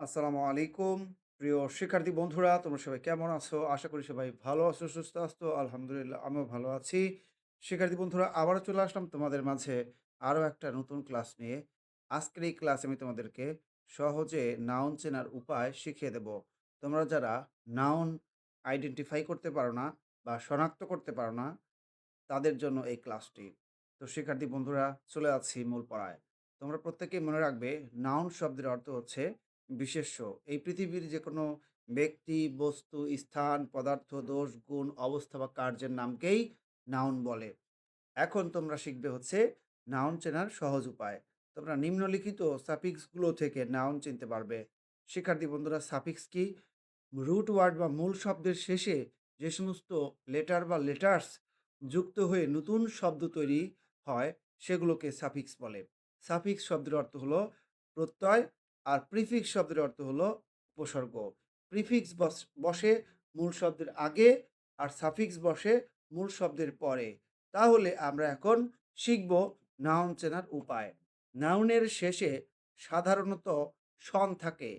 আসসালামু আলাইকুম। প্রিয় শিক্ষার্থী বন্ধুরা, তোমরা সবাই কেমন আছো? আশা করি সবাই ভালো আছো, সুস্থ আছো। আলহামদুলিল্লাহ, আমিও ভালো আছি। শিক্ষার্থী বন্ধুরা, আবারও চলে আসলাম তোমাদের মাঝে আরও একটা নতুন ক্লাস নিয়ে। আজকের এই ক্লাসে আমি তোমাদেরকে সহজে নাউন চেনার উপায় শিখিয়ে দেব। তোমরা যারা নাউন আইডেন্টিফাই করতে পারো না বা শনাক্ত করতে পারো না, তাদের জন্য এই ক্লাসটি। তো শিক্ষার্থী বন্ধুরা, চলে যাচ্ছি মূল পড়ায়। তোমরা প্রত্যেকেই মনে রাখবে, নাউন শব্দের অর্থ হচ্ছে বিশেষ্য। এই পৃথিবীর যে কোনো ব্যক্তি, বস্তু, স্থান, পদার্থ, দোষ, গুণ, অবস্থা বা কার্যের নামকেই নাউন বলে। এখন তোমরা শিখবে হচ্ছে নাউন চেনার সহজ উপায়। তোমরা নিম্নলিখিত সাফিক্সগুলো থেকে নাউন চিনতে পারবে। শিক্ষার্থী বন্ধুরা, সাফিক্স কি? রুট ওয়ার্ড বা মূল শব্দের শেষে যে সমস্ত লেটার বা লেটার্স যুক্ত হয়ে নতুন শব্দ তৈরি হয়, সেগুলোকে সাফিক্স বলে। সাফিক্স শব্দের অর্থ হলো প্রত্যয়, আর প্রিফিক্স শব্দের অর্থ হলো উপসর্গ। প্রিফিক্স বসে মূল শব্দের আগে, আর সাফিক্স বসে মূল শব্দের পরে। তাহলে আমরা এখন শিখব নাউন চেনার উপায়। নাউনের শেষে সাধারণত সন থাকে,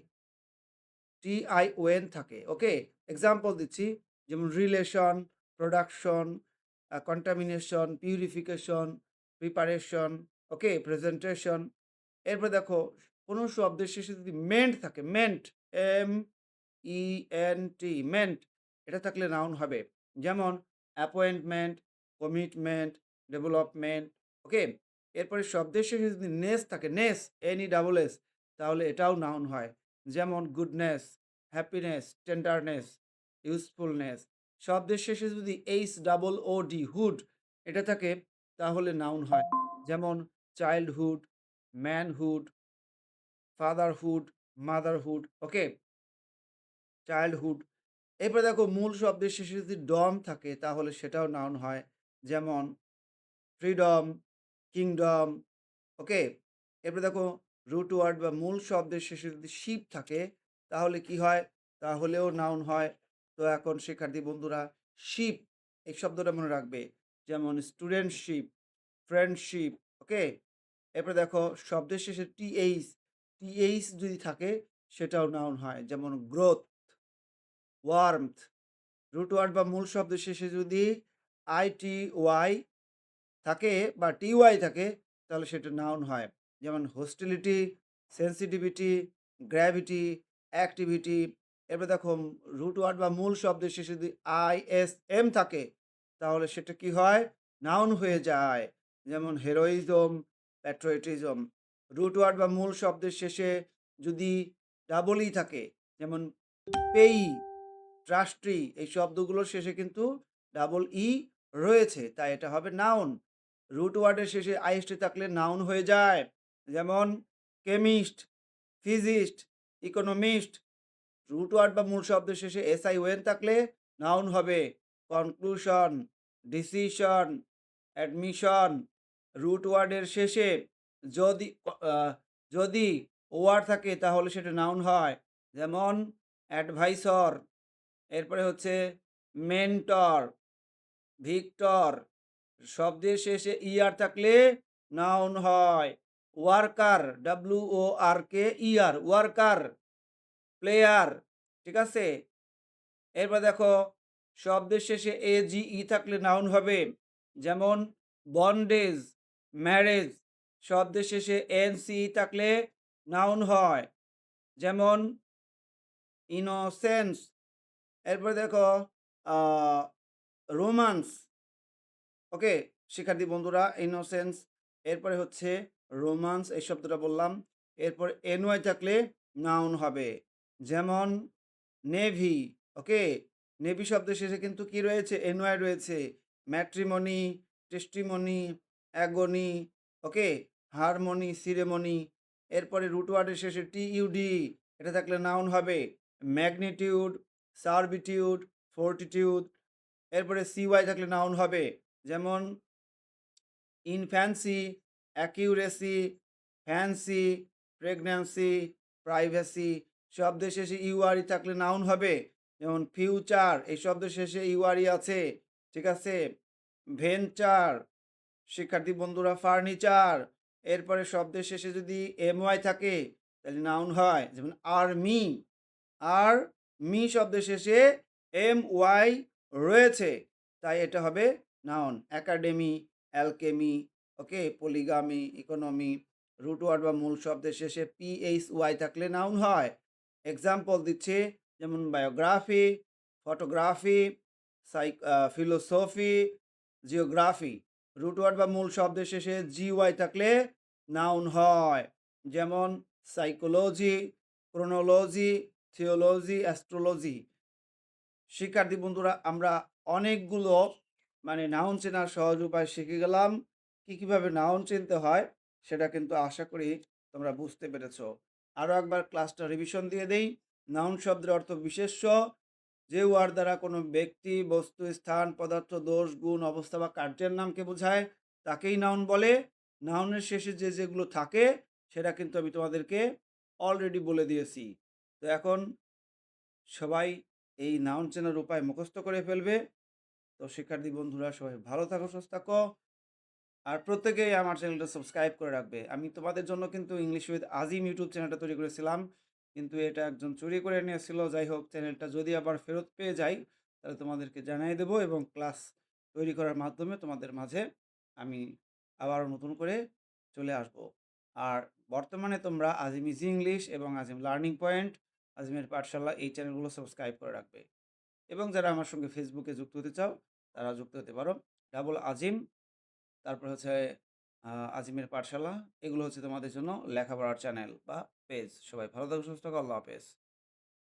TION থাকে। ওকে, এক্সাম্পল দিচ্ছি, যেমন relation, production, contamination, purification, preparation, okay, presentation. এরপর দেখো, কোনো শব্দের শেষে যদি মেন্ট থাকে, মেন্ট, MENT, মেন্ট, এটা থাকলে নাউন হবে। যেমন অ্যাপয়েন্টমেন্ট, কমিটমেন্ট, ডেভেলপমেন্ট। ওকে, এরপরে শব্দের শেষে যদি নেস থাকে, নেস, NESS, তাহলে এটাও নাউন হয়। যেমন গুডনেস, হ্যাপিনেস, টেন্ডারনেস, ইউজফুলনেস। শব্দের শেষে যদি HOOD, হুড, এটা থাকে, তাহলে নাউন হয়। যেমন চাইল্ডহুড, ম্যানহুড, ফাদারহুড, মাদারহুড। ওকে, চাইল্ডহুড। এরপরে দেখো, মূল শব্দের শেষে যদি ডম থাকে, তাহলে সেটাও নাউন হয়। যেমন ফ্রিডম, কিংডম। ওকে, এরপরে দেখো, রুট ওয়ার্ড বা মূল শব্দের শেষে যদি শিপ থাকে, তাহলে কি হয়? তাহলেও নাউন হয়। তো এখন শিক্ষার্থী বন্ধুরা, শিপ এই শব্দটা মনে রাখবে। যেমন স্টুডেন্টশিপ, ফ্রেন্ডশিপ। ওকে, এরপরে দেখো, শব্দের শেষে টিএইচ যদি থাকে, সেটাও নাউন হয়। যেমন গ্রোথ, ওয়ার্মথ। রুট ওয়ার্ড বা মূল শব্দের শেষে যদি ITY থাকে বা TY থাকে, তাহলে সেটা নাউন হয়। যেমন হোস্টিলিটি, সেন্সিটিভিটি, গ্র্যাভিটি, অ্যাক্টিভিটি। এরপর দেখো, রুট ওয়ার্ড বা মূল শব্দের শেষে যদি ISM থাকে, তাহলে সেটা কি হয়? নাউন হয়ে যায়। যেমন হেরোইজম, প্যাট্রিয়টিজম। রুট ওয়ার্ড বা মূল শব্দের শেষে যদি ডাবল থাকে, যেমন পেই, ট্রাস্ট্রি, এই শব্দগুলোর শেষে কিন্তু ডাবল রয়েছে, তাই এটা হবে নাউন। রুট ওয়ার্ডের শেষে আইএসটি থাকলে নাউন হয়ে যায়। যেমন chemist, physicist, economist. Root word বা মূল শব্দের শেষে SION থাকলে নাউন হবে। Conclusion, decision, admission. রুট ওয়ার্ডের শেষে যদি আহ, যদি ওয়ার্ড থাকে, তাহলে সেটা নাউন হয়। যেমন অ্যাডভাইসর। এরপরে হচ্ছে মেন্টর, ভিক্টর। শব্দের শেষে থাকলে নাউন হয়। Worker, WORKER, worker. প্লেয়ার, ঠিক আছে। এরপর দেখো, শব্দের শেষে AGE থাকলে নাউন হবে। যেমন বন্ডেজ, ম্যারেজ। শব্দের শেষে NCE থাকলে নাউন হয়। যেমন ইনোসেন্স। এরপরে দেখো, রোমান্স। ওকে, শিক্ষার্থী বন্ধুরা, ইনোসেন্স, এরপরে হচ্ছে রোমান্স, এই শব্দটা বললাম। এরপর NY থাকলে নাউন হবে। যেমন নেভি। ওকে, নেভি শব্দের শেষে কিন্তু কি রয়েছে? NY রয়েছে। Matrimony, testimony, agony. Okay, harmony, ceremony. এরপরে রুট ওয়ার্ডের শেষে TUD, এটা থাকলে নাউন হবে। Magnitude, servitude, fortitude. এরপরে CY থাকলে নাউন হবে। যেমন infancy, accuracy, fancy, pregnancy, privacy. শব্দের শেষে ইউআরই থাকলে নাউন হবে। যেমন ফিউচার, এই শব্দের শেষে ইউআরই আছে, ঠিক আছে। ভেঞ্চার, শিক্ষার্থী বন্ধুরা, ফার্নিচার। এরপরে শব্দের শেষে যদি MY থাকে, তাহলে নাউন হয়। যেমন আর্মি, আর মি শব্দের শেষে এম ওয়াই রয়েছে, তাই এটা হবে noun. Academy, alchemy, okay, polygamy, economy, root word বা মূল শব্দের শেষে পিএইচ ওয়াই থাকলে নাউন হয়। এক্সাম্পল দিচ্ছে, যেমন biography, photography, philosophy, geography. Root word বা মূল শব্দের শেষে জিওয়াই থাকলে নাউন হয়। যেমন সাইকোলজি, ক্রোনোলজি, থিওলজি, অ্যাস্ট্রোলজি। শিক্ষার্থী বন্ধুরা, আমরা অনেকগুলো নাউন চেনার সহজ উপায় শিখে গেলাম। কীভাবে নাউন চিনতে হয় সেটা কিন্তু আশা করি তোমরা বুঝতে পেরেছ। আরও একবার ক্লাসটা রিভিশন দিয়ে দেই। নাউন শব্দের অর্থ বিশেষ্য, যে ওয়ার্ড দ্বারা কোনো ব্যক্তি, বস্তু, স্থান, পদার্থ, দোষ, গুণ, অবস্থা বা কার্যের নামকে বোঝায় তাকেই নাউন বলে। নাউনের শেষে যেগুলো থাকে সেটা কিন্তু আমি তোমাদেরকে অলরেডি বলে দিয়েছি। তো এখন সবাই এই নাউন চেনার উপায় মুখস্থ করে ফেলবে। তো শিক্ষার্থী বন্ধুরা, সবাই ভালো থাকো, সুস্থ থাকো, আর প্রত্যেকেই আমার চ্যানেলটা সাবস্ক্রাইব করে রাখবে। আমি তোমাদের জন্য কিন্তু ইংলিশ উইথ আজিম ইউটিউব চ্যানেলটা তৈরি করেছিলাম, কিন্তু এটা একজন চুরি করে নিয়েছিল। যাই হোক, চ্যানেলটা যদি আবার ফেরত পেয়ে যাই তাহলে তোমাদেরকে জানিয়ে দেবো, এবং ক্লাস তৈরি করার মাধ্যমে তোমাদের মাঝে আমি আবারও নতুন করে চলে আসব। আর বর্তমানে তোমরা আজিম ইজি ইংলিশ এবং আজিম লার্নিং পয়েন্ট, আজিমের পাঠশালা, এই চ্যানেলগুলো সাবস্ক্রাইব করে রাখবে। এবং যারা আমার সঙ্গে ফেসবুকে যুক্ত হতে চাও তারা যুক্ত হতে পারো। ডাবল আজিম, তারপর হচ্ছে আজিমের পাঠশালা। এগুলো হচ্ছে তোমাদের জন্য লেখাপড়ার চ্যানেল বা পেজ। সবাই ভালো থাকো, সুস্থ থাকো। আল্লাহ হাফেজ।